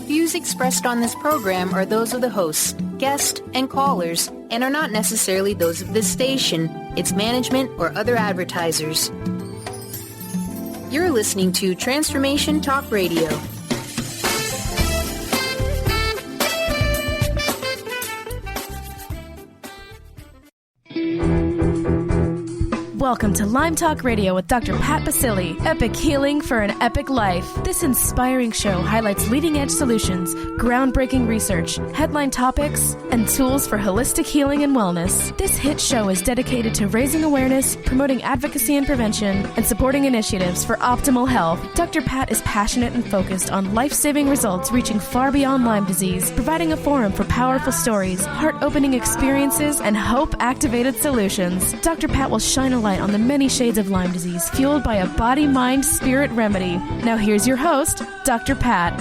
Views expressed on this program are those of the hosts, guests, and callers, and are not necessarily those of this station, its management, or other advertisers. You're listening to Transformation Talk Radio. Welcome to Lyme Talk Radio with Dr. Pat Baccili. Epic healing for an epic life. This inspiring show highlights leading-edge solutions, groundbreaking research, headline topics, and tools for holistic healing and wellness. This hit show is dedicated to raising awareness, promoting advocacy and prevention, and supporting initiatives for optimal health. Dr. Pat is passionate and focused on life-saving results reaching far beyond Lyme disease, providing a forum for powerful stories, heart-opening experiences, and hope-activated solutions. Dr. Pat will shine a light on the many shades of Lyme disease fueled by a body, mind, spirit remedy. Now here's your host, Dr. Pat.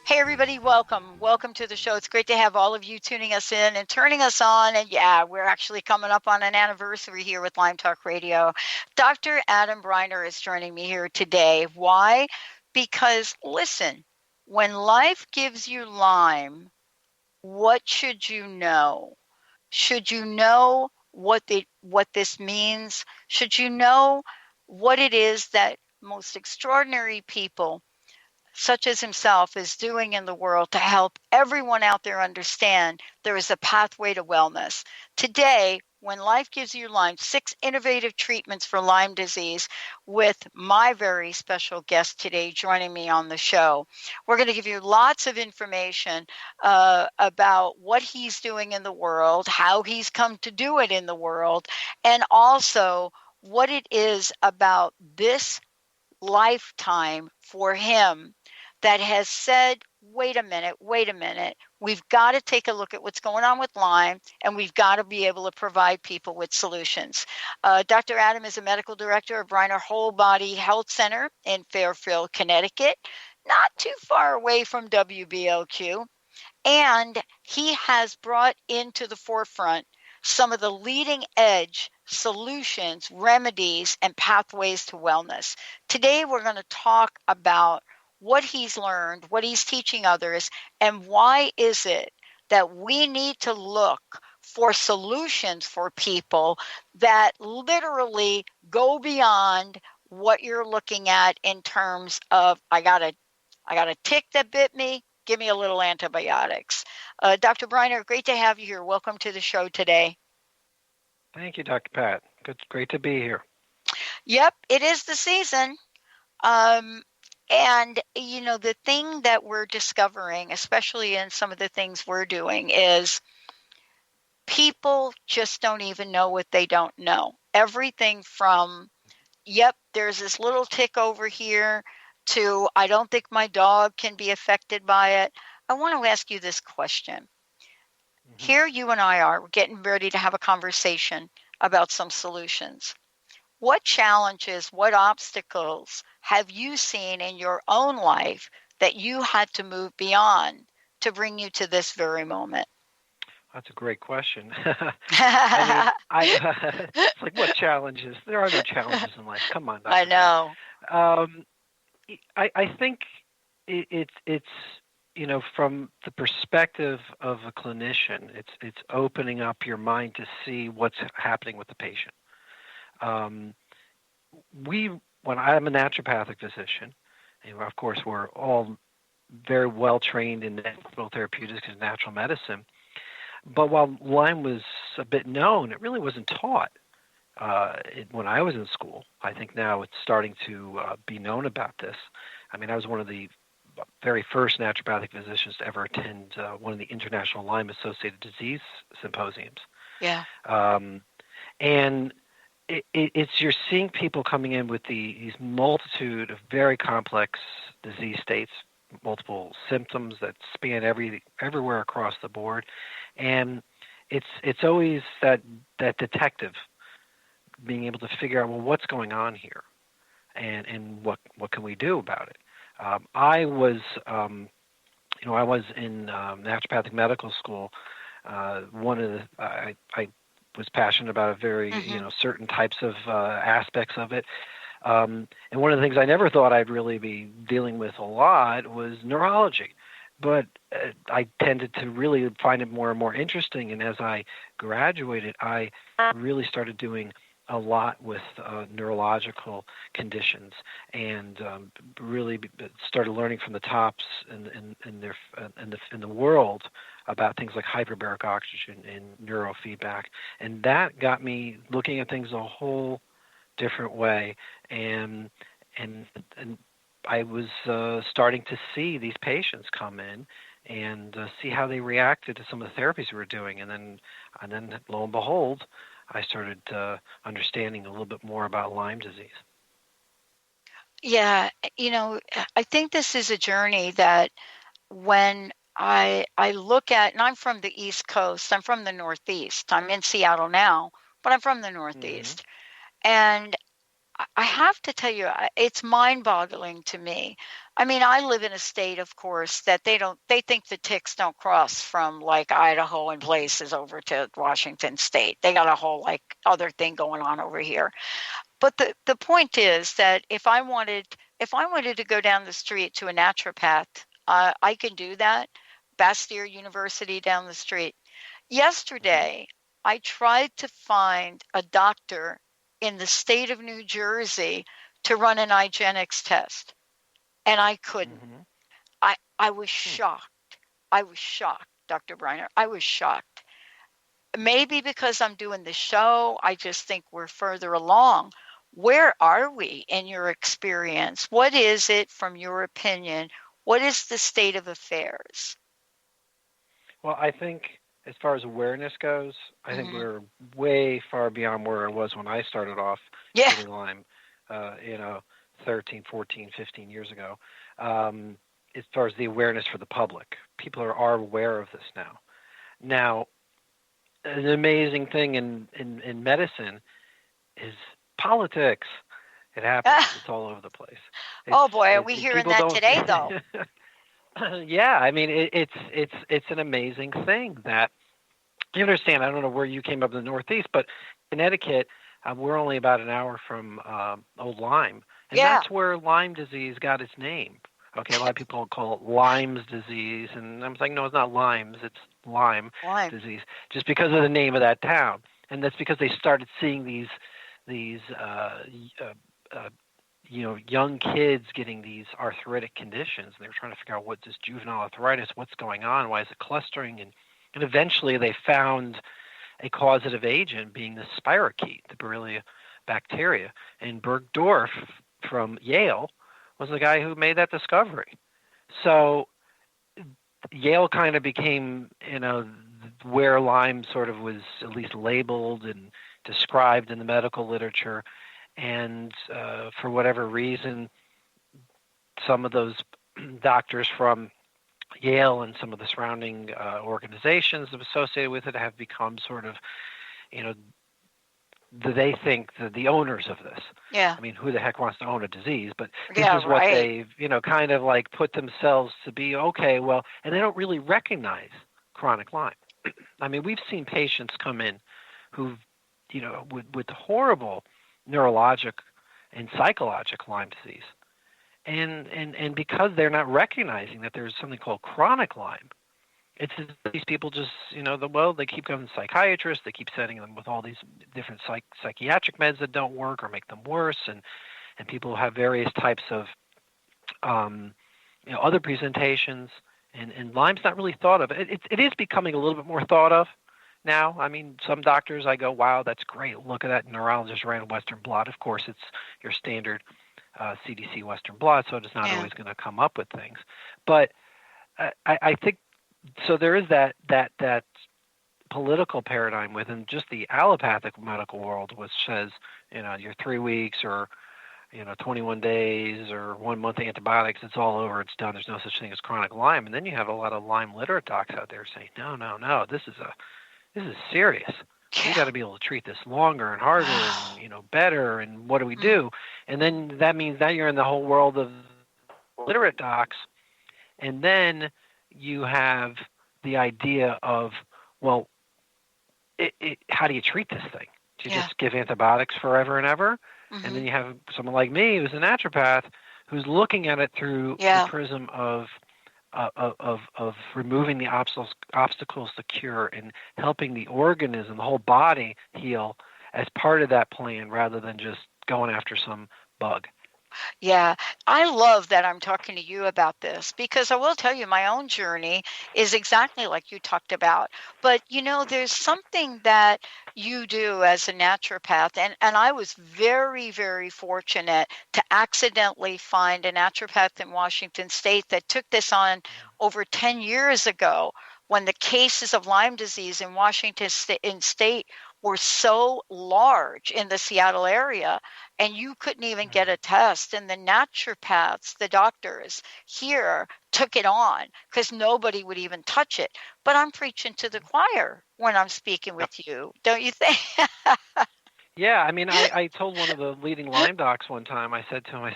Hey everybody, welcome. Welcome to the show. It's great to have all of you tuning us in and turning us on. And yeah, we're actually coming up on an anniversary here with Lyme Talk Radio. Dr. Adam Breiner is joining me here today. Why? Because listen, when life gives you Lyme, what should you know? Should you know what this means? Should you know what it is that most extraordinary people, such as himself, is doing in the world to help everyone out there understand there is a pathway to wellness? Today, when life gives you Lyme, 6 innovative treatments for Lyme disease with my very special guest today joining me on the show. We're going to give you lots of information about what he's doing in the world, how he's come to do it in the world, and also what it is about this lifetime for him that has said, wait a minute, we've got to take a look at what's going on with Lyme, and we've got to be able to provide people with solutions. Dr. Adam is a medical director of Breiner Whole Body Health Center in Fairfield, Connecticut, not too far away from WBLQ, and he has brought into the forefront some of the leading edge solutions, remedies, and pathways to wellness. Today, we're going to talk about what he's learned, what he's teaching others, and why is it that we need to look for solutions for people that literally go beyond what you're looking at in terms of, I got a tick that bit me, give me a little antibiotics. Dr. Breiner, great to have you here. Welcome to the show today. Thank you, Dr. Pat. Great to be here. Yep, it is the season. And, you know, the thing that we're discovering, especially in some of the things we're doing, is people just don't even know what they don't know. Everything from, yep, there's this little tick over here, to I don't think my dog can be affected by it. I want to ask you this question. Here you and I are, we're getting ready to have a conversation about some solutions. What challenges, what obstacles have you seen in your own life that you had to move beyond to bring you to this very moment? That's a great question. It's like, what challenges? There are no challenges in life. Come on, Dr. I know. I think it's you know, from the perspective of a clinician, it's opening up your mind to see what's happening with the patient. When I'm a naturopathic physician, and of course we're all very well trained in natural therapeutics and natural medicine, but while Lyme was a bit known, it really wasn't taught when I was in school. I think now it's starting to be known about this. I mean, I was one of the very first naturopathic physicians to ever attend one of the International Lyme-Associated Disease Symposiums. Yeah. And it's you're seeing people coming in with these multitude of very complex disease states, multiple symptoms that span everywhere across the board, and it's always that detective being able to figure out, well, what's going on here, and what can we do about it. I was in naturopathic medical school. I was passionate about a very certain types of aspects of it. And one of the things I never thought I'd really be dealing with a lot was neurology. But I tended to really find it more and more interesting. And as I graduated, I really started doing a lot with neurological conditions, and really started learning from the tops in the world about things like hyperbaric oxygen and neurofeedback. And that got me looking at things a whole different way. And I was starting to see these patients come in and see how they reacted to some of the therapies we were doing. And then lo and behold, I started understanding a little bit more about Lyme disease. Yeah, I think this is a journey that when I look at, and I'm from the East Coast, I'm from the Northeast. I'm in Seattle now, but I'm from the Northeast. And I have to tell you, it's mind-boggling to me. I mean, I live in a state, of course, that they think the ticks don't cross from like Idaho and places over to Washington State. They got a whole like other thing going on over here. But the point is that if I wanted to go down the street to a naturopath, I can do that. Bastyr University down the street. Yesterday, I tried to find a doctor in the state of New Jersey to run an IGeneX test, and I couldn't. I was shocked. I was shocked, Dr. Breiner. I was shocked. Maybe because I'm doing the show, I just think we're further along. Where are we in your experience? What is it from your opinion? What is the state of affairs? Well, I think as far as awareness goes, I think we're way far beyond where it was when I started off getting Lyme, 13, 14, 15 years ago. As far as the awareness for the public, people are aware of this now. Now, an amazing thing in medicine is politics. It happens. It's all over the place. Oh boy, are we hearing that today, though? Yeah, I mean, it's an amazing thing that you understand. I don't know where you came up in the Northeast, but Connecticut, we're only about an hour from Old Lyme, and that's where Lyme disease got its name. Okay, a lot of people call it Lyme's disease, and I'm like, no, it's not Lyme's, it's Lyme disease, just because of the name of that town, and that's because they started seeing these young kids getting these arthritic conditions, and they were trying to figure out what's this juvenile arthritis, what's going on, why is it clustering, and eventually they found a causative agent being the spirochete, the Borrelia bacteria, and Bergdorf from Yale was the guy who made that discovery. So Yale kind of became, where Lyme sort of was at least labeled and described in the medical literature. And for whatever reason, some of those doctors from Yale and some of the surrounding organizations associated with it have become sort of, they think the owners of this. Yeah. I mean, who the heck wants to own a disease? But this is what they've, kind of like put themselves to be, okay, well, and they don't really recognize chronic Lyme. I mean, we've seen patients come in who've, with horrible neurologic and psychologic Lyme disease. And because they're not recognizing that there's something called chronic Lyme, it's these people just, they keep going to psychiatrists, they keep sending them with all these different psychiatric meds that don't work or make them worse, and people have various types of, other presentations, and Lyme's not really thought of. It is becoming a little bit more thought of now. I mean, some doctors, I go, wow, that's great. Look at that neurologist ran Western blot. Of course, it's your standard CDC Western blot, so it's not always going to come up with things. But I think, so there is that political paradigm within just the allopathic medical world, which says, you're 3 weeks or, 21 days or 1 month antibiotics, it's all over, it's done. There's no such thing as chronic Lyme. And then you have a lot of Lyme literate docs out there saying, no, this is serious. We got to be able to treat this longer and harder and, better. And what do we do? And then that means that you're in the whole world of literate docs. And then you have the idea of, well, how do you treat this thing? Do you just give antibiotics forever and ever? Mm-hmm. And then you have someone like me who's a naturopath who's looking at it through the prism of removing the obstacles to cure and helping the organism, the whole body, heal as part of that plan rather than just going after some bug. Yeah, I love that I'm talking to you about this, because I will tell you my own journey is exactly like you talked about. But, there's something that you do as a naturopath, and I was very, very fortunate to accidentally find a naturopath in Washington State that took this on over 10 years ago when the cases of Lyme disease in Washington State were so large in the Seattle area, and you couldn't even get a test. And the naturopaths, the doctors here, took it on because nobody would even touch it. But I'm preaching to the choir when I'm speaking with you, don't you think? Yeah, I mean, I told one of the leading Lyme docs one time, I said to him,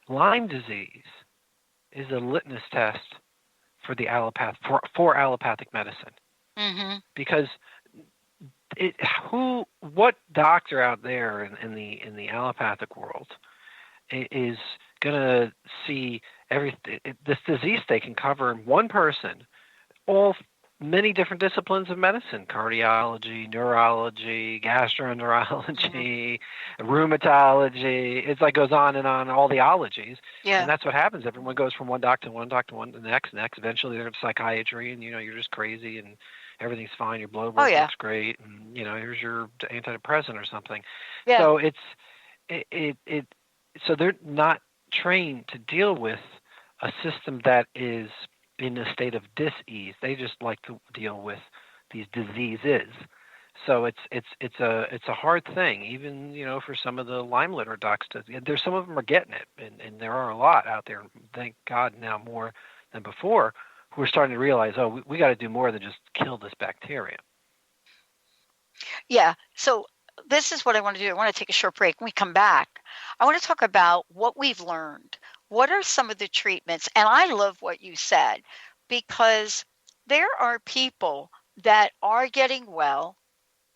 Lyme disease is a litmus test for the for allopathic medicine. Mm-hmm. Because what doctor out there in the allopathic world is going to see this disease they can cover in one person, many different disciplines of medicine: cardiology, neurology, gastroenterology, rheumatology. It's like goes on and on, all the ologies. Yeah. And that's what happens. Everyone goes from one doctor to one to the next. Eventually they're in psychiatry, and you're just crazy and everything's fine. Your blood work looks great, and here's your antidepressant or something. Yeah. So so they're not trained to deal with a system that is in a state of dis-ease. They just like to deal with these diseases. So it's a hard thing, even for some of the Lyme litter docs. There's some of them are getting it, and there are a lot out there. Thank God now more than before, who are starting to realize, we got to do more than just kill this bacteria. Yeah. So this is what I want to do. I want to take a short break. When we come back, I want to talk about what we've learned. What are some of the treatments? And I love what you said, because there are people that are getting well,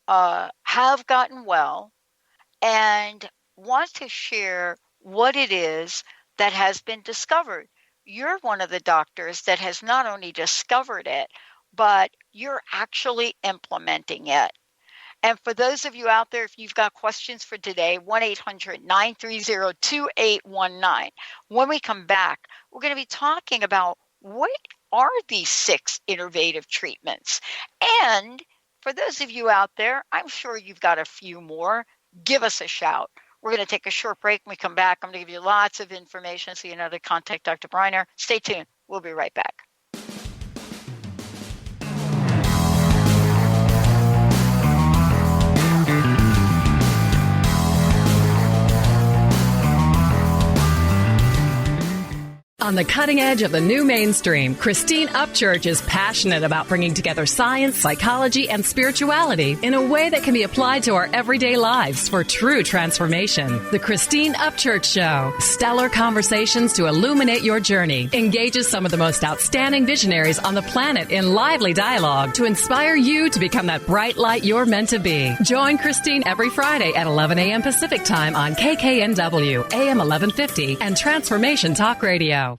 have gotten well, and want to share what it is that has been discovered. You're one of the doctors that has not only discovered it, but you're actually implementing it. And for those of you out there, if you've got questions for today, 1-800-930-2819. When we come back, we're going to be talking about what are these 6 innovative treatments. And for those of you out there, I'm sure you've got a few more. Give us a shout. We're going to take a short break. When we come back, I'm going to give you lots of information so you know to contact Dr. Breiner. Stay tuned. We'll be right back. On the cutting edge of the new mainstream, Christine Upchurch is passionate about bringing together science, psychology, and spirituality in a way that can be applied to our everyday lives for true transformation. The Christine Upchurch Show, stellar conversations to illuminate your journey, engages some of the most outstanding visionaries on the planet in lively dialogue to inspire you to become that bright light you're meant to be. Join Christine every Friday at 11 a.m. Pacific Time on KKNW, AM 1150, and Transformation Talk Radio.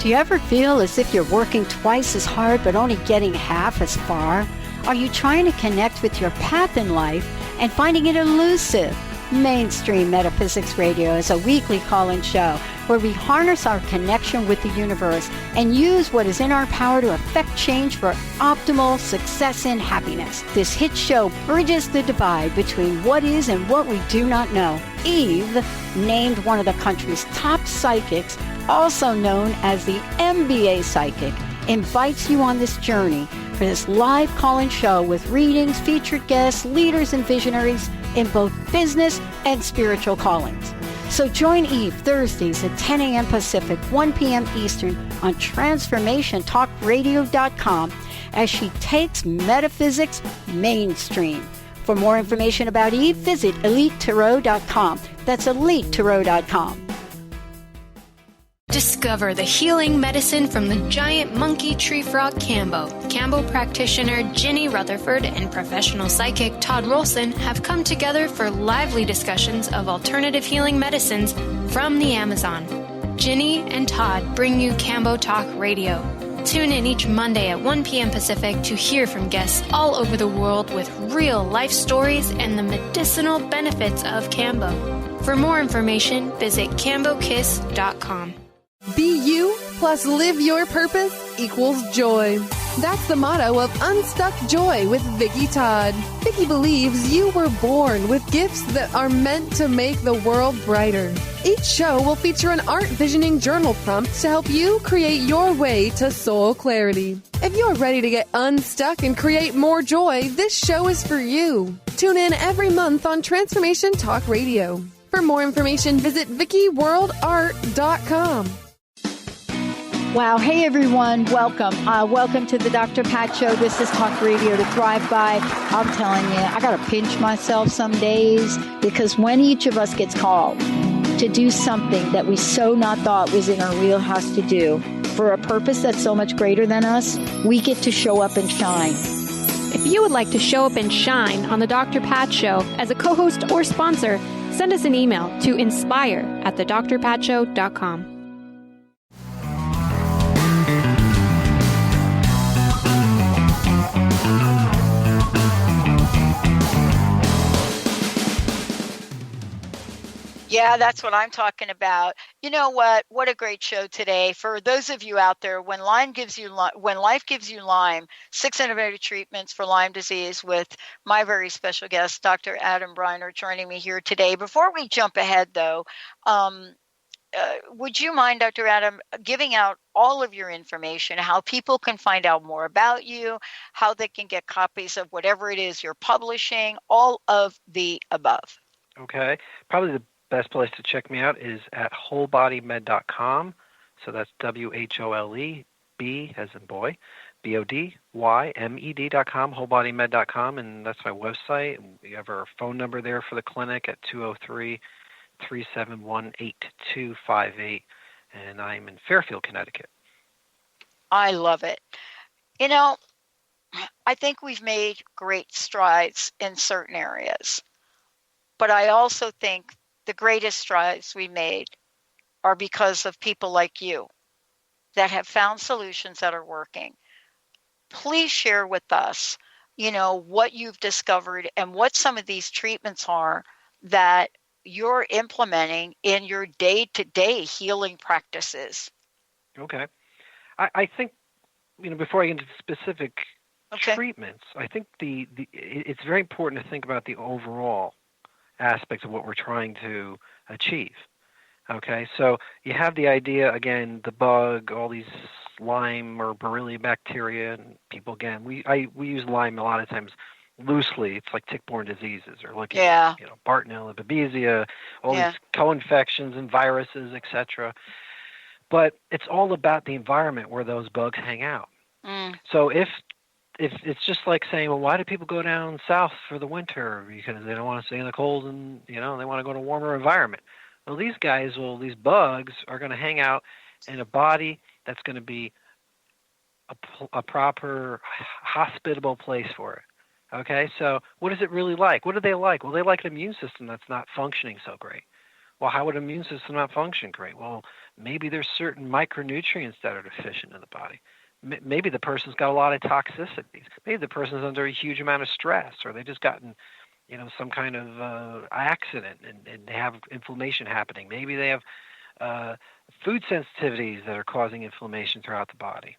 Do you ever feel as if you're working twice as hard but only getting half as far? Are you trying to connect with your path in life and finding it elusive? Mainstream Metaphysics Radio is a weekly call-in show where we harness our connection with the universe and use what is in our power to affect change for optimal success and happiness. This hit show bridges the divide between what is and what we do not know. Eve, named one of the country's top psychics, also known as the MBA psychic, invites you on this journey for this live call-in show with readings, featured guests, leaders, and visionaries in both business and spiritual callings. So join Eve Thursdays at 10 a.m. Pacific, 1 p.m. Eastern on TransformationTalkRadio.com as she takes metaphysics mainstream. For more information about Eve, visit EliteTarot.com. That's EliteTarot.com. Discover the healing medicine from the giant monkey tree frog Cambo. Cambo practitioner Ginny Rutherford and professional psychic Todd Rolson have come together for lively discussions of alternative healing medicines from the Amazon. Ginny and Todd bring you Cambo Talk Radio. Tune in each Monday at 1 p.m. Pacific to hear from guests all over the world with real life stories and the medicinal benefits of Cambo. For more information, visit cambokiss.com. Be you plus live your purpose equals joy. That's the motto of Unstuck Joy with Vicki Todd. Vicki believes you were born with gifts that are meant to make the world brighter. Each show will feature an art visioning journal prompt to help you create your way to soul clarity. If you're ready to get unstuck and create more joy, this show is for you. Tune in every month on Transformation Talk Radio. For more information, visit VickiWorldArt.com. Wow. Hey, everyone. Welcome. Welcome to the Dr. Pat Show. This is Talk Radio to Thrive By. I'm telling you, I got to pinch myself some days because when each of us gets called to do something that we so not thought was in our wheelhouse to do for a purpose that's so much greater than us, we get to show up and shine. If you would like to show up and shine on the Dr. Pat Show as a co-host or sponsor, send us an email to inspire@thedrpatshow.com. Yeah, that's what I'm talking about. You know what? What a great show today. For those of you out there, when life gives you Lyme, 6 innovative treatments for Lyme disease with my very special guest, Dr. Adam Breiner, joining me here today. Before we jump ahead, though, would you mind, Dr. Adam, giving out all of your information, how people can find out more about you, how they can get copies of whatever it is you're publishing, all of the above? Okay. Probably the best place to check me out is at wholebodymed.com. So that's WHOLE, B as in boy, BODYMED.com, wholebodymed.com, and that's my website. We have our phone number there for the clinic at 203-371-8258, and I'm in Fairfield, Connecticut. I love it. You know, I think we've made great strides in certain areas, but I also think the greatest strides we made are because of people like you that have found solutions that are working. Please share with us, what you've discovered and what some of these treatments are that you're implementing in your day-to-day healing practices. Okay. I think, before I get into specific treatments, I think it's very important to think about the overall aspects of what we're trying to achieve. Okay, so you have the idea, again, the bug, all these Lyme or Borrelia bacteria, and people, again, we use Lyme a lot of times loosely. It's like tick-borne diseases, or looking at, Bartonella, Babesia, all these co-infections and viruses, etc. But it's all about the environment where those bugs hang out. So if it's just like saying, well, why do people go down south for the winter? Because they don't want to stay in the cold and, they want to go to a warmer environment. Well, these bugs are going to hang out in a body that's going to be a proper, hospitable place for it. Okay, so what is it really like? What do they like? Well, they like an immune system that's not functioning so great. Well, how would an immune system not function great? Well, maybe there's certain micronutrients that are deficient in the body. Maybe the person's got a lot of toxicities. Maybe the person's under a huge amount of stress, or they just gotten, some kind of accident and they have inflammation happening. Maybe they have food sensitivities that are causing inflammation throughout the body.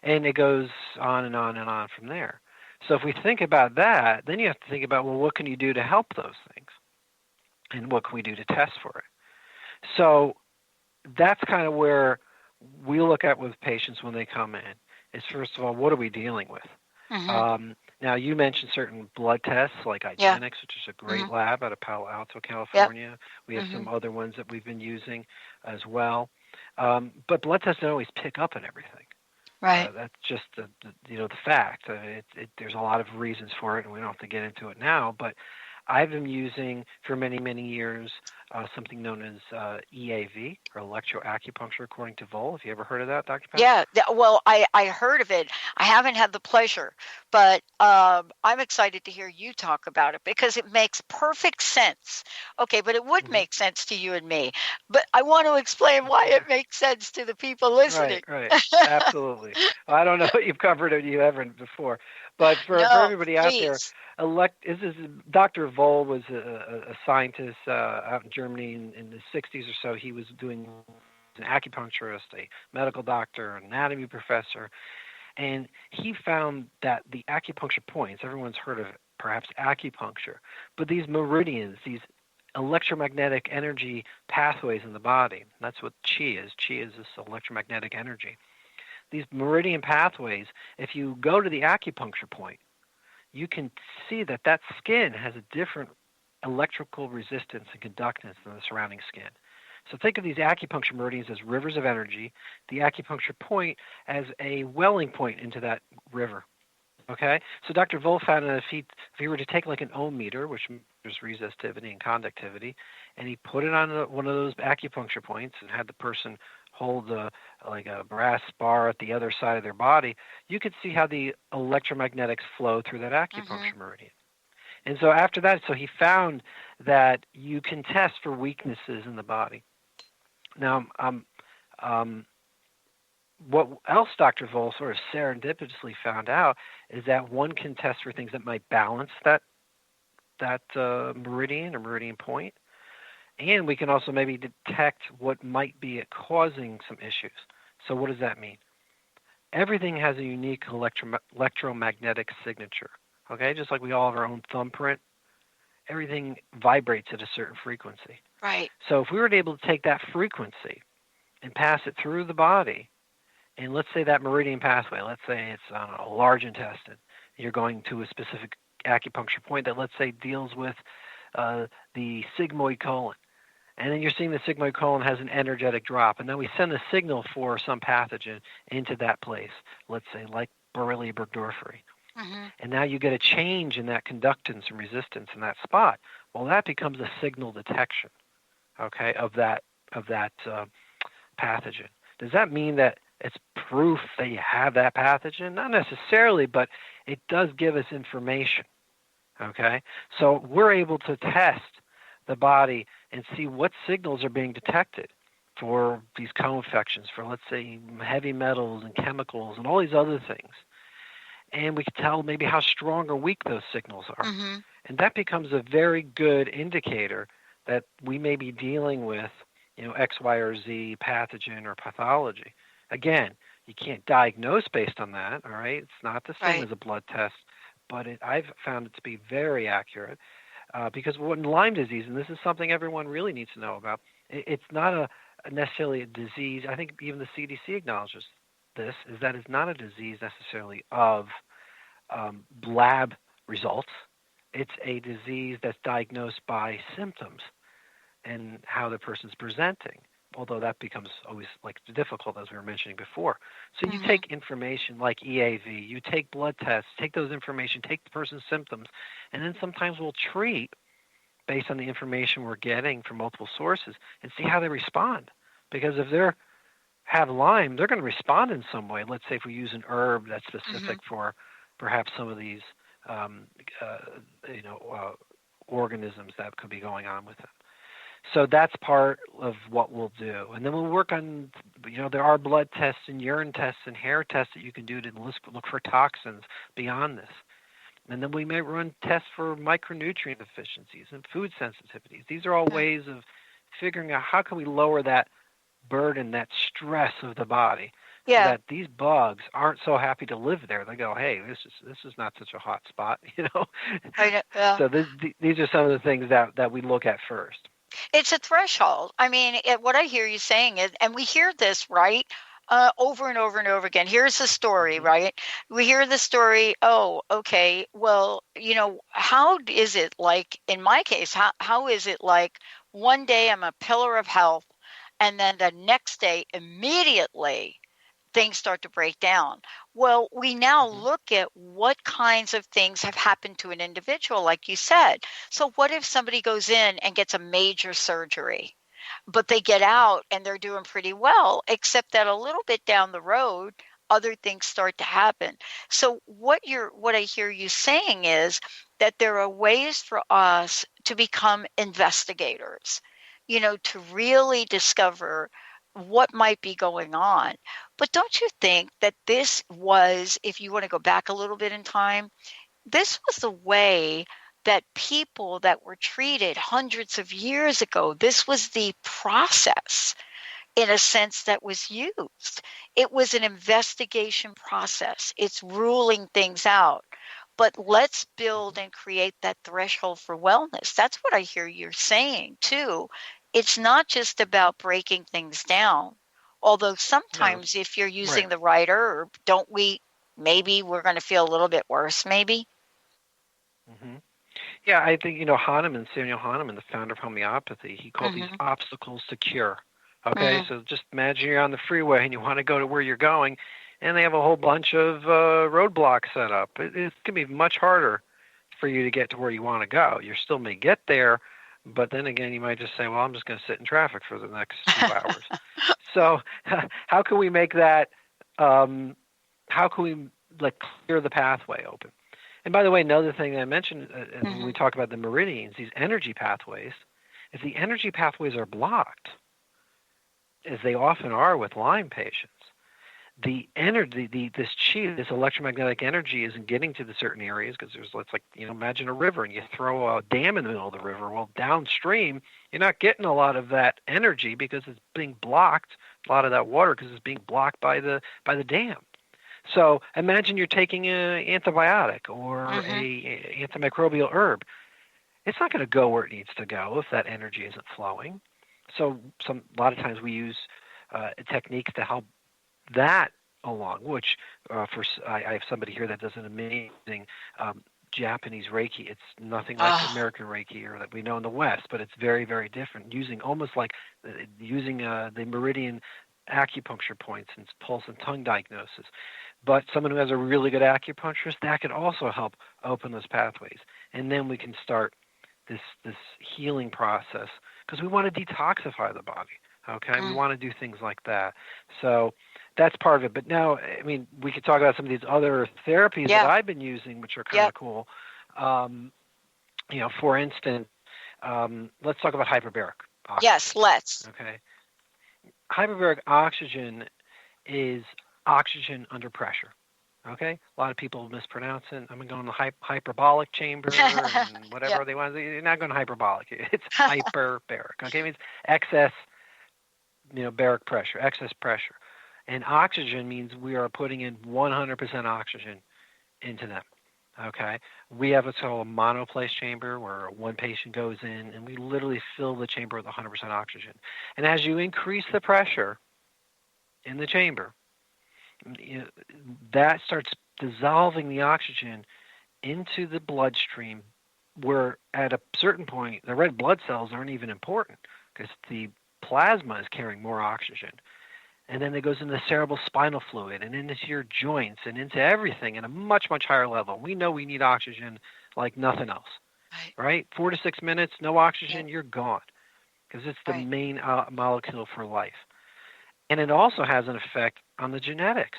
And it goes on and on and on from there. So if we think about that, then you have to think about, well, what can you do to help those things? And what can we do to test for it? So that's kind of where we look at with patients when they come in, is first of all, what are we dealing with? Now, you mentioned certain blood tests like IGeneX, which is a great lab out of Palo Alto, California. Yep. We have some other ones that we've been using as well. But blood tests don't always pick up on everything. Right. That's just the fact. There's a lot of reasons for it, and we don't have to get into it now. But I've been using for many, many years something known as EAV, or electroacupuncture, according to Vol. Have you ever heard of that, Dr. Pat? Yeah, well, I heard of it. I haven't had the pleasure, but I'm excited to hear you talk about it because it makes perfect sense. Okay, but it would make sense to you and me. But I want to explain why it makes sense to the people listening. Right, absolutely. Well, I don't know if you've covered it before, but for everybody out there, Dr. Vol was a scientist out in Germany in the 60s or so. He was doing an acupuncturist, a medical doctor, an anatomy professor, and he found that the acupuncture points, everyone's heard of perhaps acupuncture, but these meridians, these electromagnetic energy pathways in the body, that's what chi is. Chi is this electromagnetic energy. These meridian pathways, if you go to the acupuncture point, you can see that skin has a different electrical resistance and conductance than the surrounding skin. So think of these acupuncture meridians as rivers of energy, the acupuncture point as a welling point into that river. Okay? So Dr. Vol found that if he were to take like an ohm meter, which measures resistivity and conductivity, and he put it on one of those acupuncture points and had the person hold like a brass bar at the other side of their body, you could see how the electromagnetics flow through that acupuncture meridian. And so after that, he found that you can test for weaknesses in the body. Now, what else Dr. Vol sort of serendipitously found out is that one can test for things that might balance that meridian or meridian point, and we can also maybe detect what might be causing some issues. So what does that mean? Everything has a unique electromagnetic signature. Okay, just like we all have our own thumbprint, everything vibrates at a certain frequency. Right. So if we were able to take that frequency and pass it through the body, and let's say that meridian pathway, let's say it's a large intestine, you're going to a specific acupuncture point that, let's say, deals with the sigmoid colon, and then you're seeing the sigmoid colon has an energetic drop, and then we send a signal for some pathogen into that place, let's say like Borrelia burgdorferi. And now you get a change in that conductance and resistance in that spot. Well, that becomes a signal detection, okay, of that pathogen. Does that mean that it's proof that you have that pathogen? Not necessarily, but it does give us information, okay? So we're able to test the body and see what signals are being detected for these co-infections, for, let's say, heavy metals and chemicals and all these other things. And we can tell maybe how strong or weak those signals are. And that becomes a very good indicator that we may be dealing with, X, Y, or Z pathogen or pathology. Again, you can't diagnose based on that, all right? It's not the same as a blood test, but I've found it to be very accurate because when Lyme disease, and this is something everyone really needs to know about, it's not necessarily a disease. I think even the CDC acknowledges this, is that it's not a disease necessarily of lab results. It's a disease that's diagnosed by symptoms and how the person's presenting, although that becomes always like difficult, as we were mentioning before. So you take information like EAV, you take blood tests, take those information, take the person's symptoms, and then sometimes we'll treat based on the information we're getting from multiple sources and see how they respond. Because if they have Lyme, they're going to respond in some way. Let's say if we use an herb that's specific for perhaps some of these organisms that could be going on with them. So that's part of what we'll do. And then we'll work on, there are blood tests and urine tests and hair tests that you can do to look for toxins beyond this. And then we may run tests for micronutrient deficiencies and food sensitivities. These are all ways of figuring out how can we lower that burden, that stress of the body, so that these bugs aren't so happy to live there. They go, hey, this is not such a hot spot, So these are some of the things that we look at first. It's a threshold. I mean, what I hear you saying is, and we hear this, right, over and over and over again. Here's the story, right? We hear the story, oh, okay, well, how is it like, in my case, how is it like one day I'm a pillar of health, and then the next day, immediately, things start to break down. Well, we now look at what kinds of things have happened to an individual, like you said. So what if somebody goes in and gets a major surgery, but they get out and they're doing pretty well, except that a little bit down the road, other things start to happen. So what I hear you saying is that there are ways for us to become investigators, to really discover what might be going on. But don't you think that this was, if you want to go back a little bit in time, this was the way that people that were treated hundreds of years ago, this was the process in a sense that was used. It was an investigation process. It's ruling things out. But let's build and create that threshold for wellness. That's what I hear you're saying too. It's not just about breaking things down. Although sometimes if you're using the writer, or maybe we're going to feel a little bit worse, maybe. Mm-hmm. Yeah, I think, Samuel Hahnemann, the founder of homeopathy, he called these obstacles to cure. Okay, so just imagine you're on the freeway and you want to go to where you're going, and they have a whole bunch of roadblocks set up. It's going to be much harder for you to get to where you want to go. You still may get there, but then again, you might just say, well, I'm just going to sit in traffic for the next 2 hours. So how can we make that, how can we clear the pathway open? And by the way, another thing that I mentioned when we talk about the meridians, these energy pathways, if the energy pathways are blocked, as they often are with Lyme patients, the energy, this chi, this electromagnetic energy isn't getting to the certain areas because it's like, imagine a river and you throw a dam in the middle of the river. Well, downstream, you're not getting a lot of that energy because it's being blocked, a lot of that water because it's being blocked by the dam. So imagine you're taking an antibiotic or a antimicrobial herb. It's not going to go where it needs to go if that energy isn't flowing. So a lot of times we use techniques to help that along, which I have somebody here that does an amazing Japanese Reiki. It's nothing like American Reiki or that we know in the West, but it's very, very different, using almost like the meridian acupuncture points and pulse and tongue diagnosis. But someone who has a really good acupuncturist, that could also help open those pathways. And then we can start this healing process because we want to detoxify the body, okay? We want to do things like that. So that's part of it. But now, I mean, we could talk about some of these other therapies that I've been using, which are kind of cool. For instance, let's talk about hyperbaric oxygen. Yes, let's. Okay. Hyperbaric oxygen is oxygen under pressure. Okay? A lot of people mispronounce it. I'm going to hyperbolic chamber and whatever they want. You're not going to hyperbolic. It's hyperbaric. Okay? It means excess, baric pressure, excess pressure. And oxygen means we are putting in 100% oxygen into them. Okay? We have what's called a monoplace chamber where one patient goes in and we literally fill the chamber with 100% oxygen. And as you increase the pressure in the chamber, that starts dissolving the oxygen into the bloodstream, where at a certain point, the red blood cells aren't even important because the plasma is carrying more oxygen. And then it goes into the cerebral spinal fluid and into your joints and into everything at a much, much higher level. We know we need oxygen like nothing else, right? 4 to 6 minutes, no oxygen, you're gone because it's the main molecule for life. And it also has an effect on the genetics.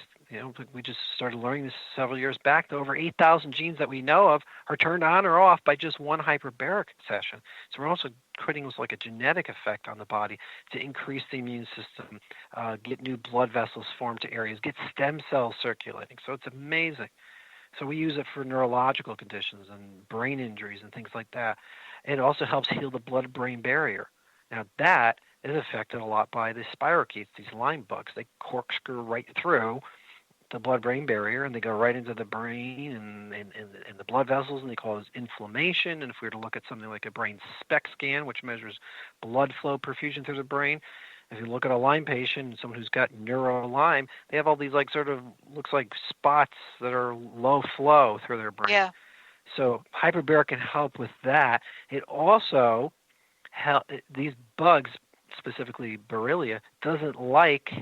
We just started learning this several years back. The over 8,000 genes that we know of are turned on or off by just one hyperbaric session. So we're also creating like a genetic effect on the body to increase the immune system, get new blood vessels formed to areas, get stem cells circulating. So it's amazing. So we use it for neurological conditions and brain injuries and things like that. It also helps heal the blood-brain barrier. Now that is affected a lot by the spirochetes, these Lyme bugs. They corkscrew right through the blood-brain barrier, and they go right into the brain and the blood vessels, and they cause inflammation. And if we were to look at something like a brain SPECT scan, which measures blood flow perfusion through the brain, if you look at a Lyme patient, someone who's got neuro-Lyme, they have all these looks like spots that are low flow through their brain. Yeah. So hyperbaric can help with that. It also these bugs, specifically Borrelia, doesn't like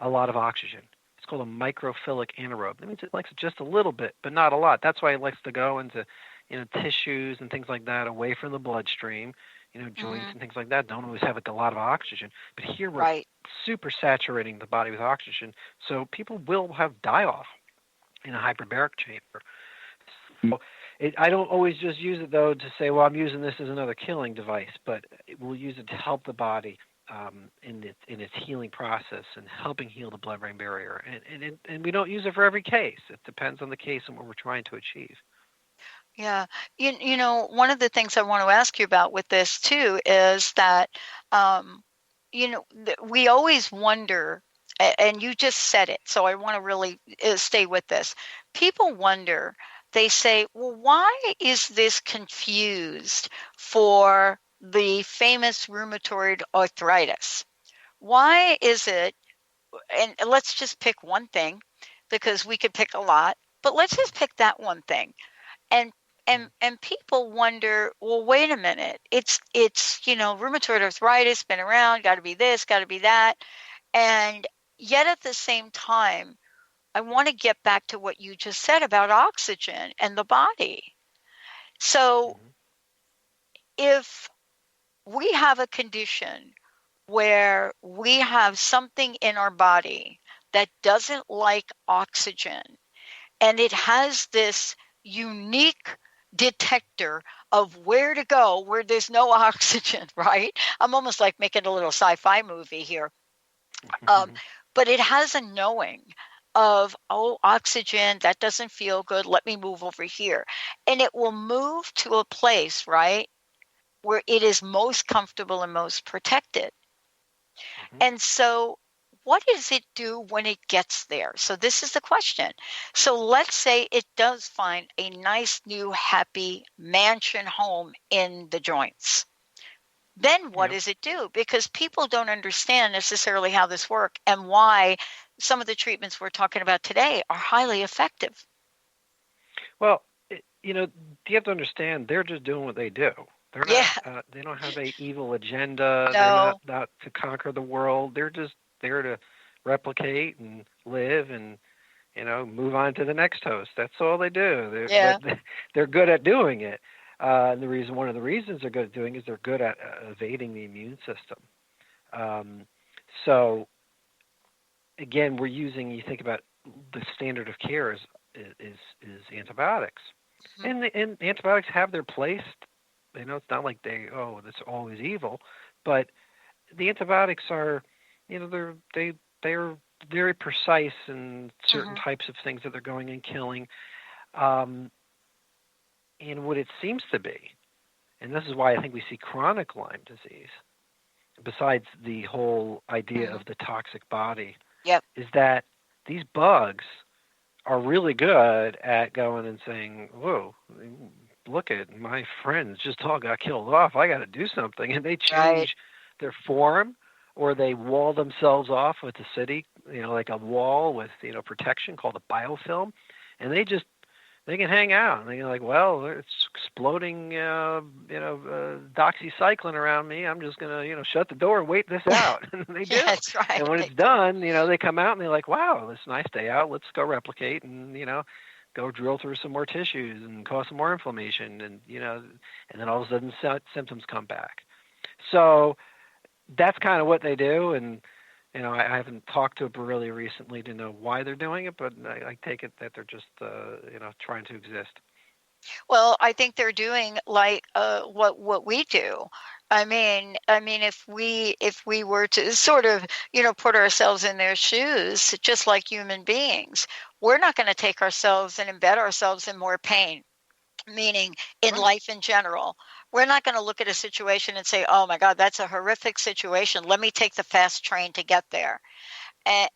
a lot of oxygen. called a microphilic anaerobe. That means it likes it just a little bit, but not a lot. That's why it likes to go into, tissues and things like that, away from the bloodstream. Joints and things like that don't always have a lot of oxygen. But here we're super saturating the body with oxygen, so people will have die-off in a hyperbaric chamber. So I don't always just use it, though, to say, well, I'm using this as another killing device, but we'll use it to help the body in its healing process and helping heal the blood-brain barrier. And we don't use it for every case. It depends on the case and what we're trying to achieve. Yeah. One of the things I want to ask you about with this, too, is that, we always wonder, and you just said it, so I want to really stay with this. People wonder, they say, well, why is this confused for the famous rheumatoid arthritis? Why is it, and let's just pick one thing, because we could pick a lot, but let's just pick that one thing. And people wonder, well, wait a minute, it's rheumatoid arthritis, been around, got to be this, got to be that. And yet at the same time, I want to get back to what you just said about oxygen and the body. So if we have a condition where we have something in our body that doesn't like oxygen, and it has this unique detector of where to go where there's no oxygen, right? I'm almost like making a little sci-fi movie here. But it has a knowing of, oxygen, that doesn't feel good. Let me move over here. And it will move to a place, right, where it is most comfortable and most protected. And so what does it do when it gets there? So this is the question. So let's say it does find a nice, new, happy mansion home in the joints. Then what does it do? Because people don't understand necessarily how this works and why some of the treatments we're talking about today are highly effective. Well, you have to understand, they're just doing what they do. They're not, they don't have an evil agenda. No. They're not to conquer the world. They're just there to replicate and live and, move on to the next host. That's all they do. They're good at doing it. And one of the reasons they're good at doing it is they're good at evading the immune system. So again, you think about the standard of care is antibiotics. And antibiotics have their place. It's not like that's always evil, but the antibiotics are, they're very precise in certain types of things that they're going and killing. And what it seems to be, and this is why I think we see chronic Lyme disease, besides the whole idea of the toxic body, is that these bugs are really good at going and saying, whoa, look at my friends just all got killed off. I got to do something. And they change their form, or they wall themselves off with the city, like a wall with, protection called a biofilm. And they can hang out. And they're like, well, it's exploding, doxycycline around me. I'm just going to, shut the door and wait this out. And they do. That's right. And when it's done, they come out and they're like, wow, it's a nice day out. Let's go replicate and, go drill through some more tissues and cause some more inflammation. And, and then all of a sudden symptoms come back. So that's kind of what they do. And, I haven't talked to Baccili recently to know why they're doing it, but I take it that they're just, trying to exist. Well, I think they're doing like what we do. I mean, if we were to sort of, put ourselves in their shoes, just like human beings, we're not going to take ourselves and embed ourselves in more pain. Meaning in life in general. We're not going to look at a situation and say, oh my God, that's a horrific situation. Let me take the fast train to get there.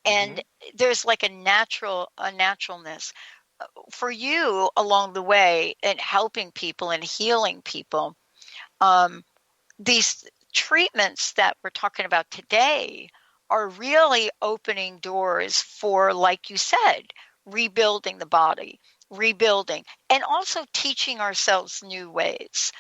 And there's like a naturalness for you along the way in helping people and healing people. These treatments that we're talking about today are really opening doors for, like you said, rebuilding the body, rebuilding, and also teaching ourselves new ways,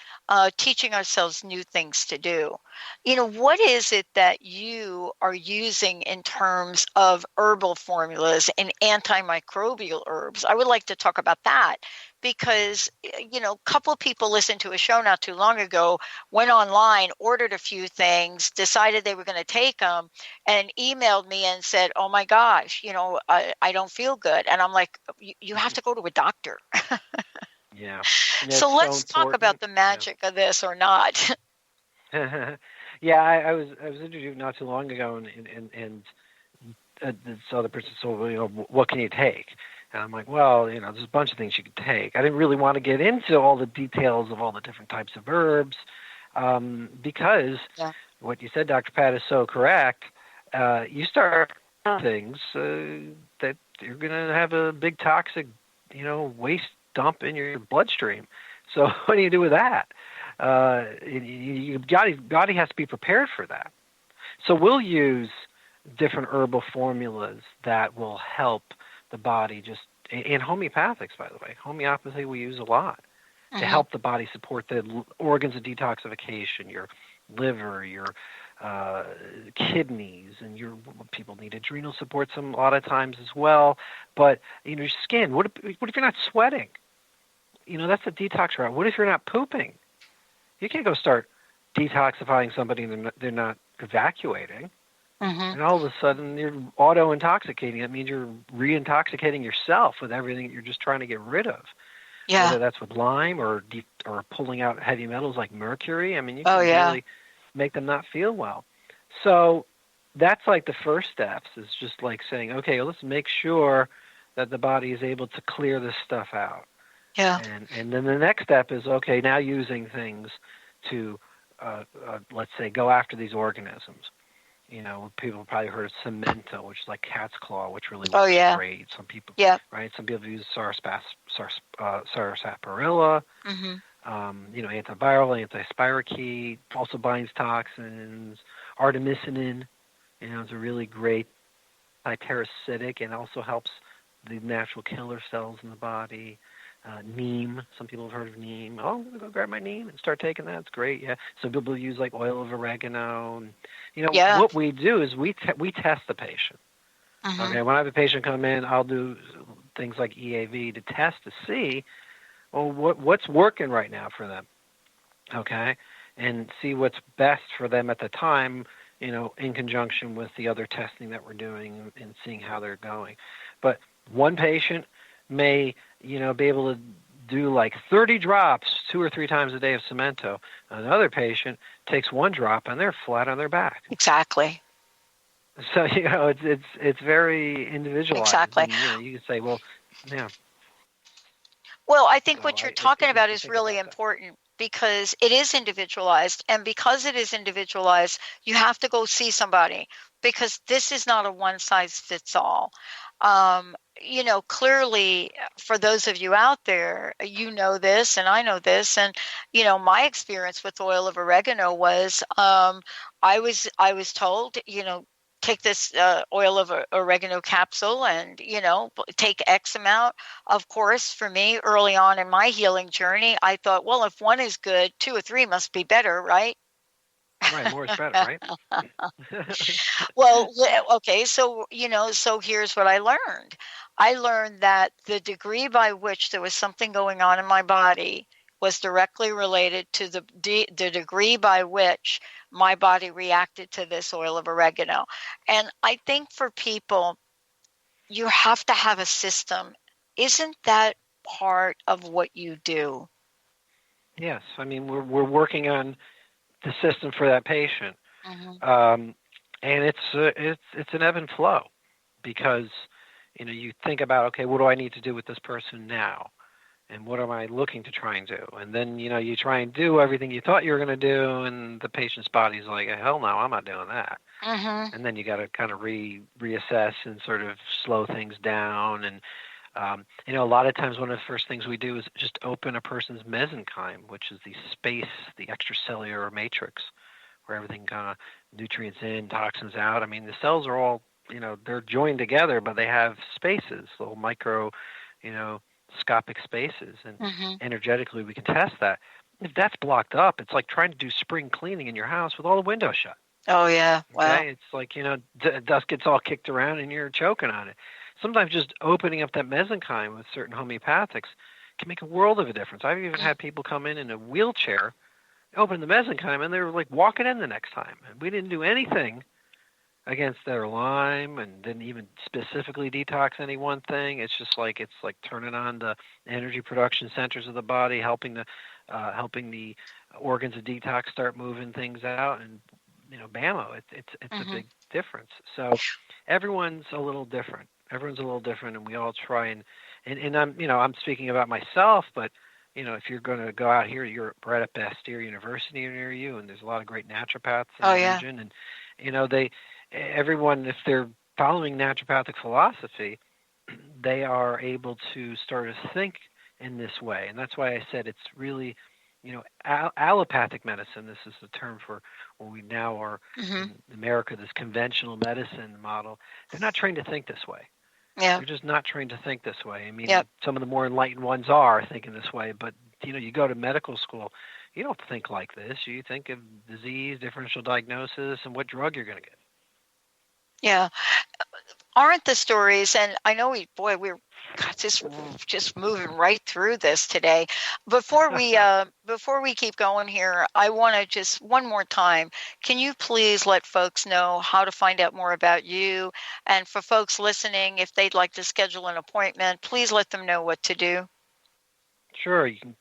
teaching ourselves new things to do. What is it that you are using in terms of herbal formulas and antimicrobial herbs? I would like to talk about that because, a couple of people listened to a show not too long ago, went online, ordered a few things, decided they were going to take them, and emailed me and said, oh my gosh, I don't feel good. And I'm like, you have to go to a doctor. Yeah. So let's talk about the magic of this or not. Yeah, I was interviewed not too long ago, and this other person said, well, what can you take? And I'm like, well, there's a bunch of things you can take. I didn't really want to get into all the details of all the different types of herbs because what you said, Dr. Pat, is so correct. You start things that you're going to have a big toxic, waste dump in your bloodstream. So what do you do with that? Your body has to be prepared for that. So we'll use different herbal formulas that will help the body and homeopathics, by the way. Homeopathy we use a lot to help the body support the organs of detoxification, your liver, your kidneys, and people need adrenal support a lot of times as well. But your skin. What if you're not sweating? That's a detox route. What if you're not pooping? You can't go start detoxifying somebody and they're not evacuating. And all of a sudden you're auto-intoxicating. That means you're re-intoxicating yourself with everything that you're just trying to get rid of. Yeah. Whether that's with Lyme or pulling out heavy metals like mercury. I mean, you can really make them not feel well. So that's like the first steps, is just like saying, okay, let's make sure that the body is able to clear this stuff out. Yeah. And then the next step is, okay, now using things to, let's say, go after these organisms. People have probably heard of cemento, which is like cat's claw, which really works great. Some people, right? Some people use sarsaparilla, antiviral, antispirochete, also binds toxins. Artemisinin, is a really great anti-parasitic and also helps the natural killer cells in the body. Neem, some people have heard of neem. Oh, I'm going to go grab my neem and start taking that. It's great, yeah. Some people use like oil of oregano. And, what we do is we test the patient. Okay, when I have a patient come in, I'll do things like EAV to test to see, what's working right now for them, okay, and see what's best for them at the time, in conjunction with the other testing that we're doing and seeing how they're going. But one patient may, be able to do like 30 drops 2 or 3 times a day of cemento. Another patient takes 1 drop and they're flat on their back. Exactly. So, it's very individualized. Exactly. And, you can say, well, yeah. Well, I think what you're talking about is really important because it is individualized. And because it is individualized, you have to go see somebody because this is not a one-size-fits-all. Clearly for those of you out there, this and I know this. And, my experience with oil of oregano was I was told, take this oil of oregano capsule and, take X amount. Of course, for me, early on in my healing journey, I thought, well, if 1 is good, 2 or 3 must be better, right? Right, more is better, right? Well, okay, so here's what I learned. I learned that the degree by which there was something going on in my body was directly related to the degree by which my body reacted to this oil of oregano. And I think for people, you have to have a system. Isn't that part of what you do? Yes, I mean we're working on the system for that patient, and it's an ebb and flow because you think about, okay, what do I need to do with this person now, and what am I looking to try and do, and then you try and do everything you thought you were going to do, and the patient's body's like, hell no, I'm not doing that, and then you got to kind of reassess and sort of slow things down. And a lot of times one of the first things we do is just open a person's mesenchyme, which is the space, the extracellular matrix, where everything kind of nutrients in, toxins out. I mean, the cells are all, they're joined together, but they have spaces, little micro, scopic spaces, and energetically we can test that. If that's blocked up, it's like trying to do spring cleaning in your house with all the windows shut. Oh, yeah. Wow. Okay? It's like, dust gets all kicked around and you're choking on it. Sometimes just opening up that mesenchyme with certain homeopathics can make a world of a difference. I've even had people come in a wheelchair, open the mesenchyme, and they were like walking in the next time. And we didn't do anything against their Lyme and didn't even specifically detox any one thing. It's like turning on the energy production centers of the body, helping the organs of detox start moving things out, and bammo, it's a big difference. So everyone's a little different. And we all try and I'm speaking about myself, but if you're going to go out here, you're right at Bastyr University near you, and there's a lot of great naturopaths in the region, and everyone, if they're following naturopathic philosophy, they are able to start to think in this way. And that's why I said it's really, allopathic medicine. This is the term for what we now are in America, this conventional medicine model. They're not trained to think this way. Yeah. They're just not trained to think this way. I mean, some of the more enlightened ones are thinking this way, but, you go to medical school, you don't think like this. You think of disease, differential diagnosis, and what drug you're going to get. Yeah. Aren't the stories, and I know we're just moving right through this today. Before we keep going here, I want to just one more time, can you please let folks know how to find out more about you? And for folks listening, if they'd like to schedule an appointment, please let them know what to do. Sure. You can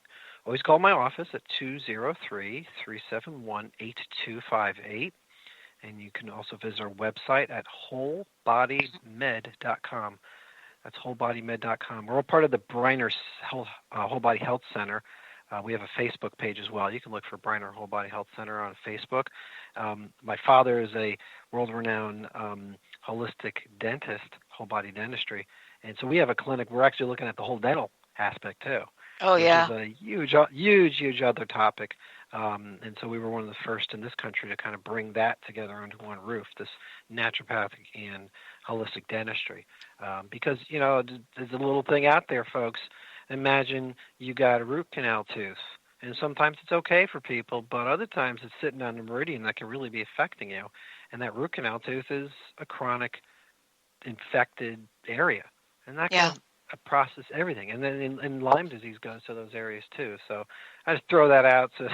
always call my office at 203-371-8258. And you can also visit our website at wholebodymed.com. That's wholebodymed.com. We're all part of the Breiner Whole Body Health Center. We have a Facebook page as well. You can look for Breiner Whole Body Health Center on Facebook. My father is a world-renowned holistic dentist, whole body dentistry. And so we have a clinic. We're actually looking at the whole dental aspect too. Oh, yeah. Which is a huge other topic. And so we were one of the first in this country to kind of bring that together under one roof, this naturopathic and holistic dentistry. Because, there's a little thing out there, folks. Imagine you got a root canal tooth. And sometimes it's okay for people, but other times it's sitting on the meridian that can really be affecting you. And that root canal tooth is a chronic infected area. And that can process everything. And then in Lyme disease goes to those areas too. So I just throw that out. So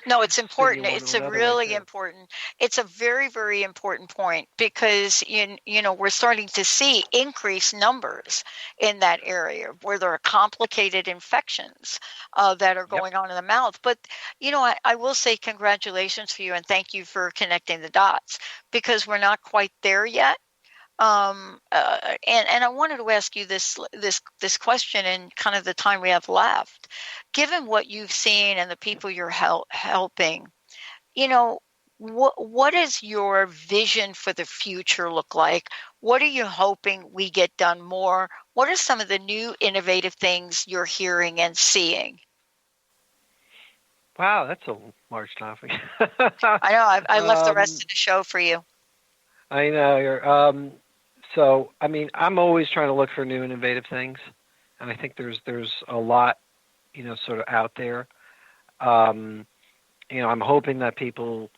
no, it's important. It's a really important. It's a very, very important point because we're starting to see increased numbers in that area where there are complicated infections that are going on in the mouth. But I will say congratulations for you and thank you for connecting the dots because we're not quite there yet. And I wanted to ask you this question in kind of the time we have left. Given what you've seen and the people you're helping, what is your vision for the future look like? What are you hoping we get done more? What are some of the new innovative things you're hearing and seeing? Wow, that's a large topic. I know. I left the rest of the show for you. I know. You're. So, I mean, I'm always trying to look for new innovative things, and I think there's a lot, sort of out there. I'm hoping that people,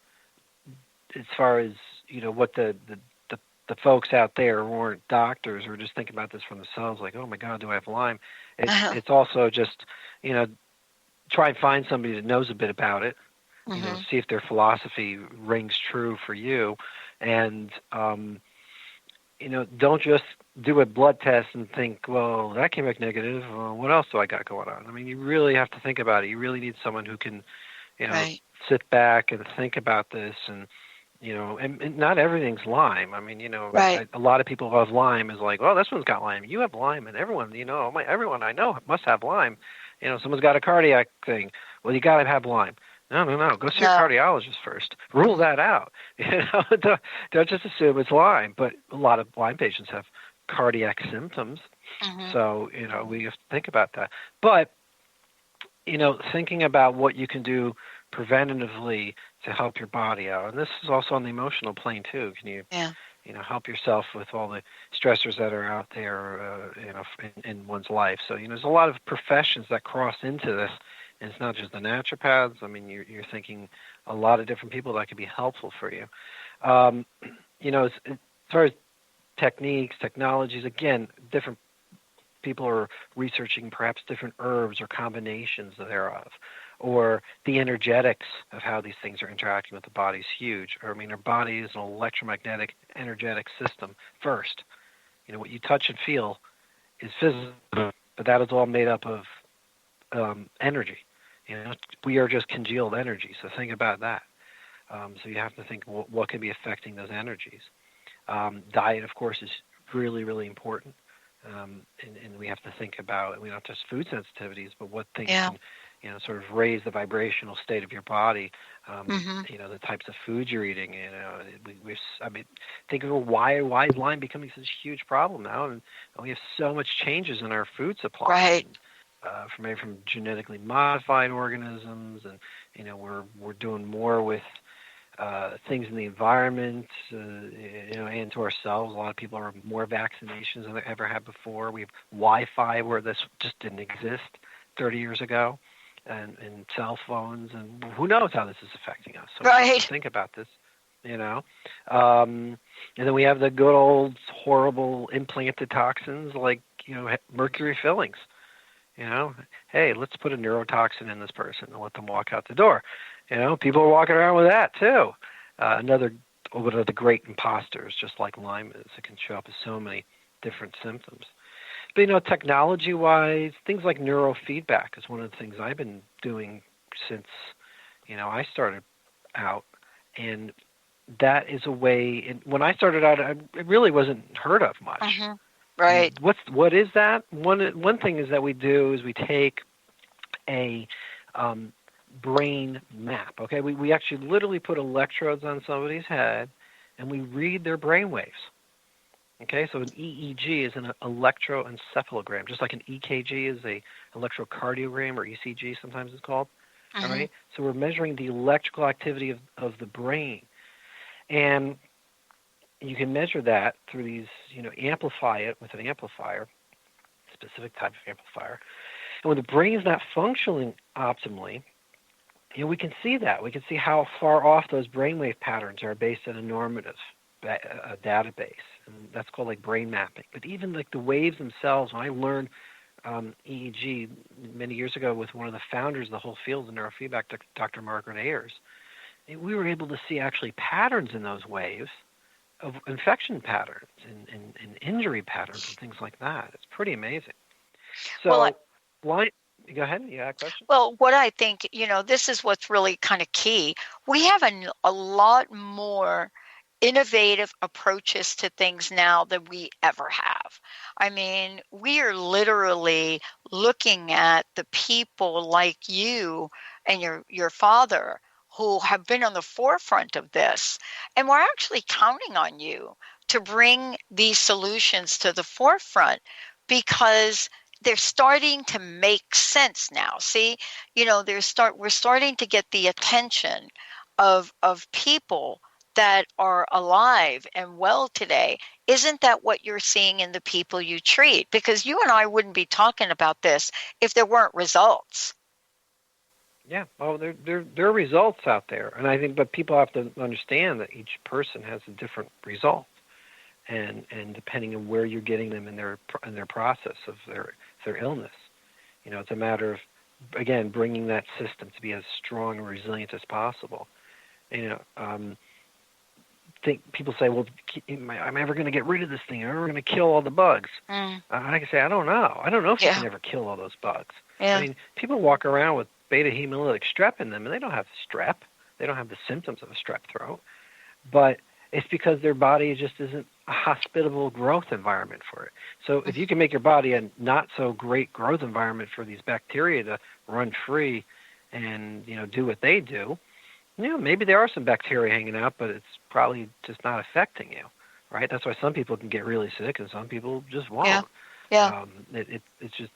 as far as what the folks out there who aren't doctors or just thinking about this for themselves, like, oh my God, do I have Lyme? It's also just try and find somebody that knows a bit about it. See if their philosophy rings true for you, and don't just do a blood test and think, well, that came back negative. Well, what else do I got going on? I mean, you really have to think about it. You really need someone who can, sit back and think about this. And, and not everything's Lyme. I mean, a lot of people who have Lyme is like, well, this one's got Lyme. You have Lyme. And everyone, everyone I know must have Lyme. Someone's got a cardiac thing. Well, you got to have Lyme. No. Go see a cardiologist first. Rule that out. Don't just assume it's Lyme. But a lot of Lyme patients have cardiac symptoms. So, we have to think about that. But, thinking about what you can do preventatively to help your body out. And this is also on the emotional plane, too. Can you help yourself with all the stressors that are out there, in one's life. So, there's a lot of professions that cross into this, and it's not just the naturopaths. I mean, you're thinking a lot of different people that could be helpful for you. As far as techniques, technologies, again, different people are researching perhaps different herbs or combinations thereof, or the energetics of how these things are interacting with the body is huge. Our body is an electromagnetic, energetic system first. What you touch and feel is physical, but that is all made up of energy. We are just congealed energy, so think about that. So you have to think what could be affecting those energies. Diet, of course, is really, really important. And we have to think about, not just food sensitivities, but what things can, sort of raise the vibrational state of your body. The types of foods you're eating. Think of why is Lyme becoming such a huge problem now, and we have so much changes in our food supply. Right. From genetically modified organisms, and we're doing more with things in the environment, and to ourselves. A lot of people are more vaccinations than they ever had before. We have Wi-Fi where this just didn't exist 30 years ago, and cell phones, and who knows how this is affecting us. So we have to think about this, And then we have the good old horrible implanted toxins like, mercury fillings. Hey, let's put a neurotoxin in this person and let them walk out the door. People are walking around with that too. Another of the great imposters, just like Lyme is. It can show up as so many different symptoms. But, technology-wise, things like neurofeedback is one of the things I've been doing since, I started out. And that is a way, and when I started out, it really wasn't heard of much. Mm-hmm. Right. What is that? One thing is that we do is we take a brain map. Okay, we actually literally put electrodes on somebody's head, and we read their brain waves. Okay, so an EEG is an electroencephalogram, just like an EKG is a electrocardiogram, or ECG sometimes it's called. Mm-hmm. All right, so we're measuring the electrical activity of the brain, and you can measure that through these, amplify it with an amplifier, specific type of amplifier. And when the brain is not functioning optimally, we can see that. We can see how far off those brainwave patterns are based on a normative database. And that's called like brain mapping. But even like the waves themselves, when I learned EEG many years ago with one of the founders of the whole field of neurofeedback, Dr. Margaret Ayers, we were able to see actually patterns in those waves of infection patterns and injury patterns and things like that. It's pretty amazing. So, go ahead. You got a question? Well, what I think, this is what's really kind of key. We have a lot more innovative approaches to things now than we ever have. We are literally looking at the people like you and your father who have been on the forefront of this. And we're actually counting on you to bring these solutions to the forefront because they're starting to make sense now. See, we're starting to get the attention of people that are alive and well today. Isn't that what you're seeing in the people you treat? Because you and I wouldn't be talking about this if there weren't results. Yeah, well, there are results out there, and I think, but people have to understand that each person has a different result, and depending on where you're getting them in their process of their illness, it's a matter of, again, bringing that system to be as strong and resilient as possible. People say, well, am I ever going to get rid of this thing? Am I ever going to kill all the bugs? I can say, I don't know. I don't know if you can ever kill all those bugs. Yeah. People walk around with beta-hemolytic strep in them, and they don't have strep. They don't have the symptoms of a strep throat. But it's because their body just isn't a hospitable growth environment for it. So if you can make your body a not-so-great growth environment for these bacteria to run free and, do what they do, maybe there are some bacteria hanging out, but it's probably just not affecting you, right? That's why some people can get really sick and some people just won't. Yeah. It's just,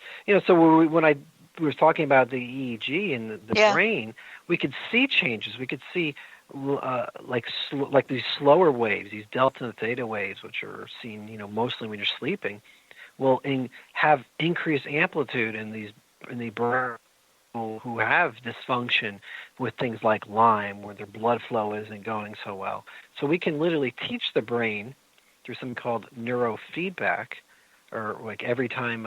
so when I was talking about the EEG and the brain, we could see changes. We could see like these slower waves, these delta and theta waves, which are seen, mostly when you're sleeping, will have increased amplitude in the brain who have dysfunction with things like Lyme, where their blood flow isn't going so well. So we can literally teach the brain through something called neurofeedback, or like every time,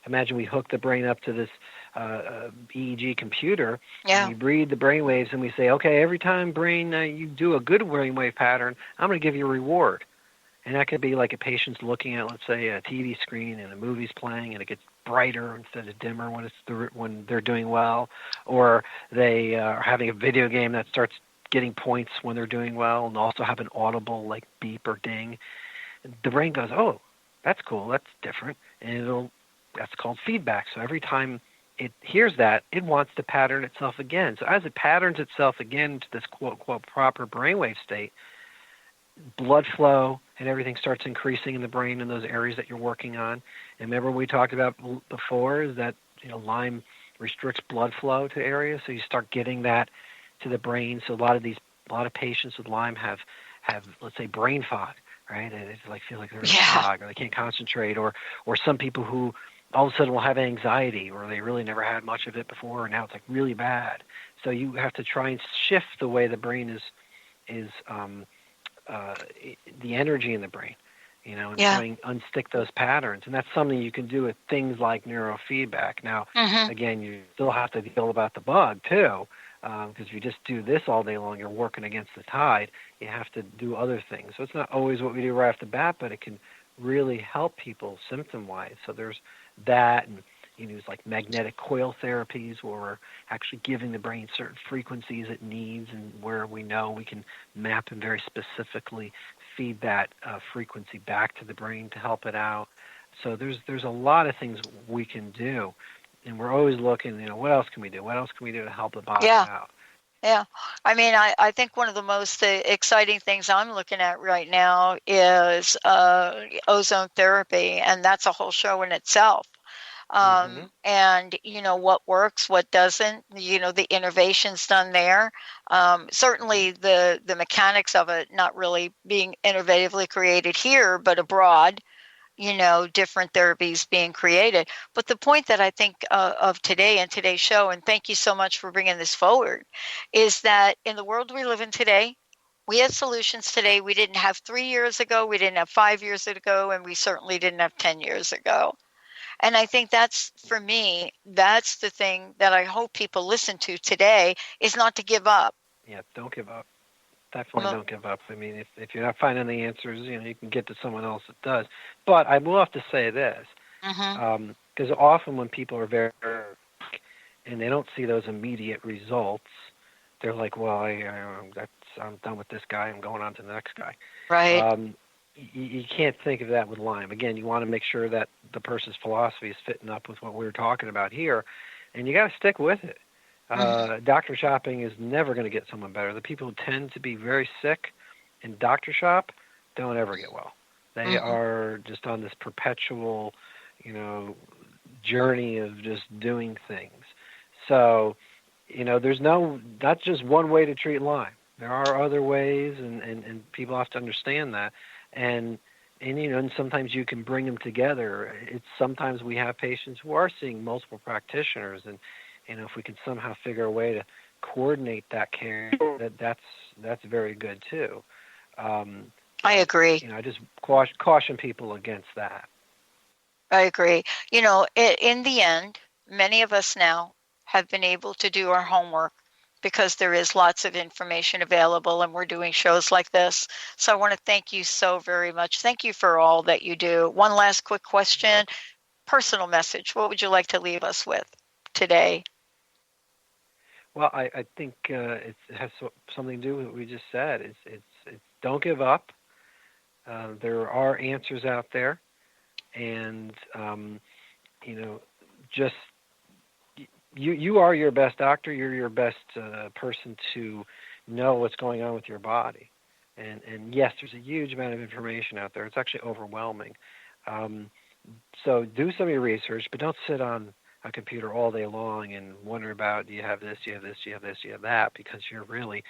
imagine we hook the brain up to this EEG computer, and we read the brain waves, and we say, okay, every time brain you do a good brainwave pattern, I'm going to give you a reward. And that could be like a patient's looking at, let's say, a TV screen and a movie's playing, and it gets brighter instead of dimmer when they're doing well, or they are having a video game that starts getting points when they're doing well, and also have an audible like beep or ding. The brain goes, oh, that's cool, that's different, and that's called feedback. So every time it hears that, it wants to pattern itself again. So as it patterns itself again to this quote-unquote proper brainwave state, blood flow and everything starts increasing in the brain in those areas that you're working on. And remember we talked about before is that Lyme restricts blood flow to areas, so you start getting that to the brain. So a lot of patients with Lyme have let's say brain fog, right? And it's like feel like they're in fog, or they can't concentrate, or some people who all of a sudden will have anxiety, or they really never had much of it before, and now it's like really bad. So you have to try and shift the way the brain is the energy in the brain, and try and unstick those patterns. And that's something you can do with things like neurofeedback. Now, again, you still have to deal about the bug too, because if you just do this all day long, you're working against the tide. You have to do other things. So it's not always what we do right off the bat, but it can really help people symptom-wise. So there's that, and use like magnetic coil therapies, where we're actually giving the brain certain frequencies it needs, and where we know we can map and very specifically feed that frequency back to the brain to help it out. So there's a lot of things we can do, and we're always looking, what else can we do? What else can we do to help the body out? Yeah. I mean, I think one of the most exciting things I'm looking at right now is ozone therapy, and that's a whole show in itself. And, what works, what doesn't, the innovations done there. Certainly the mechanics of it not really being innovatively created here, but abroad, different therapies being created. But the point that I think of today and today's show, and thank you so much for bringing this forward, is that in the world we live in today, we have solutions today we didn't have 3 years ago, we didn't have 5 years ago, and we certainly didn't have 10 years ago. And I think that's, for me, that's the thing that I hope people listen to today, is not to give up. Yeah, don't give up. Definitely don't give up. I mean, if you're not finding the answers, you can get to someone else that does. But I will have to say this, because often when people are very and they don't see those immediate results, they're like, well, I'm done with this guy. I'm going on to the next guy. Right. You can't think of that with Lyme. Again, you want to make sure that the person's philosophy is fitting up with what we're talking about here, and you got to stick with it. Doctor shopping is never going to get someone better. The people who tend to be very sick in doctor shop don't ever get well. They are just on this perpetual, journey of just doing things. So, there's not just one way to treat Lyme. There are other ways, and people have to understand that. And sometimes you can bring them together. Sometimes we have patients who are seeing multiple practitioners, and if we can somehow figure a way to coordinate that care, that's very good too. I agree. I just caution people against that. I agree. In the end, many of us now have been able to do our homework, because there is lots of information available, and we're doing shows like this. So I want to thank you so very much. Thank you for all that you do. One last quick question, personal message. What would you like to leave us with today? Well, I think it has something to do with what we just said. It's don't give up. There are answers out there, and just you are your best doctor. You're your best person to know what's going on with your body. And yes, there's a huge amount of information out there. It's actually overwhelming. So do some of your research, but don't sit on a computer all day long and wonder about, do you have this, do you have this, do you have this, do you have that, because you're really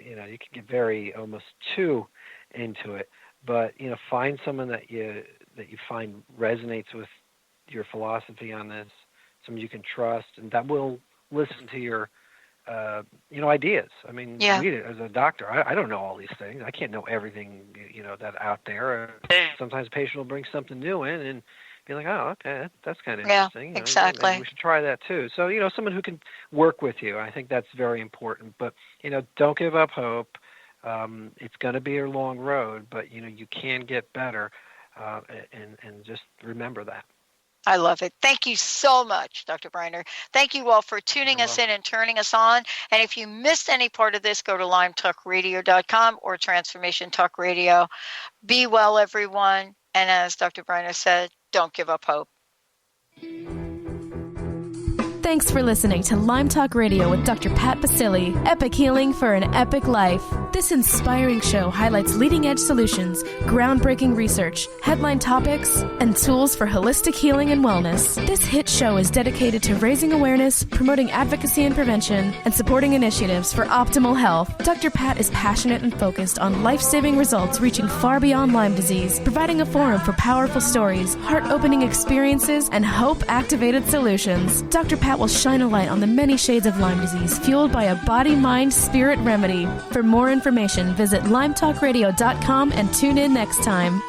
you can get very almost too into it. But find someone that you find resonates with your philosophy on this, someone you can trust, and that will listen to your ideas. I mean, read it. As a doctor, I don't know all these things. I can't know everything that's out there. Sometimes a patient will bring something new in and be like, oh, okay, that's kind of interesting. Exactly. Maybe we should try that too. So, someone who can work with you. I think that's very important. But, don't give up hope. It's going to be a long road, but, you can get better, and just remember that. I love it. Thank you so much, Dr. Breiner. Thank you all for tuning us in and turning us on. And if you missed any part of this, go to lyme-talk-radio.com or Transformation Talk Radio. Be well, everyone. And as Dr. Breiner said, don't give up hope. Thanks for listening to Lyme Talk Radio with Dr. Pat Baccili, Epic Healing for an Epic Life. This inspiring show highlights leading-edge solutions, groundbreaking research, headline topics, and tools for holistic healing and wellness. This hit show is dedicated to raising awareness, promoting advocacy and prevention, and supporting initiatives for optimal health. Dr. Pat is passionate and focused on life-saving results reaching far beyond Lyme disease, providing a forum for powerful stories, heart-opening experiences, and hope-activated solutions. Dr. Pat will shine a light on the many shades of Lyme disease, fueled by a body-mind-spirit remedy. For more information, visit lyme-talk-radio.com and tune in next time.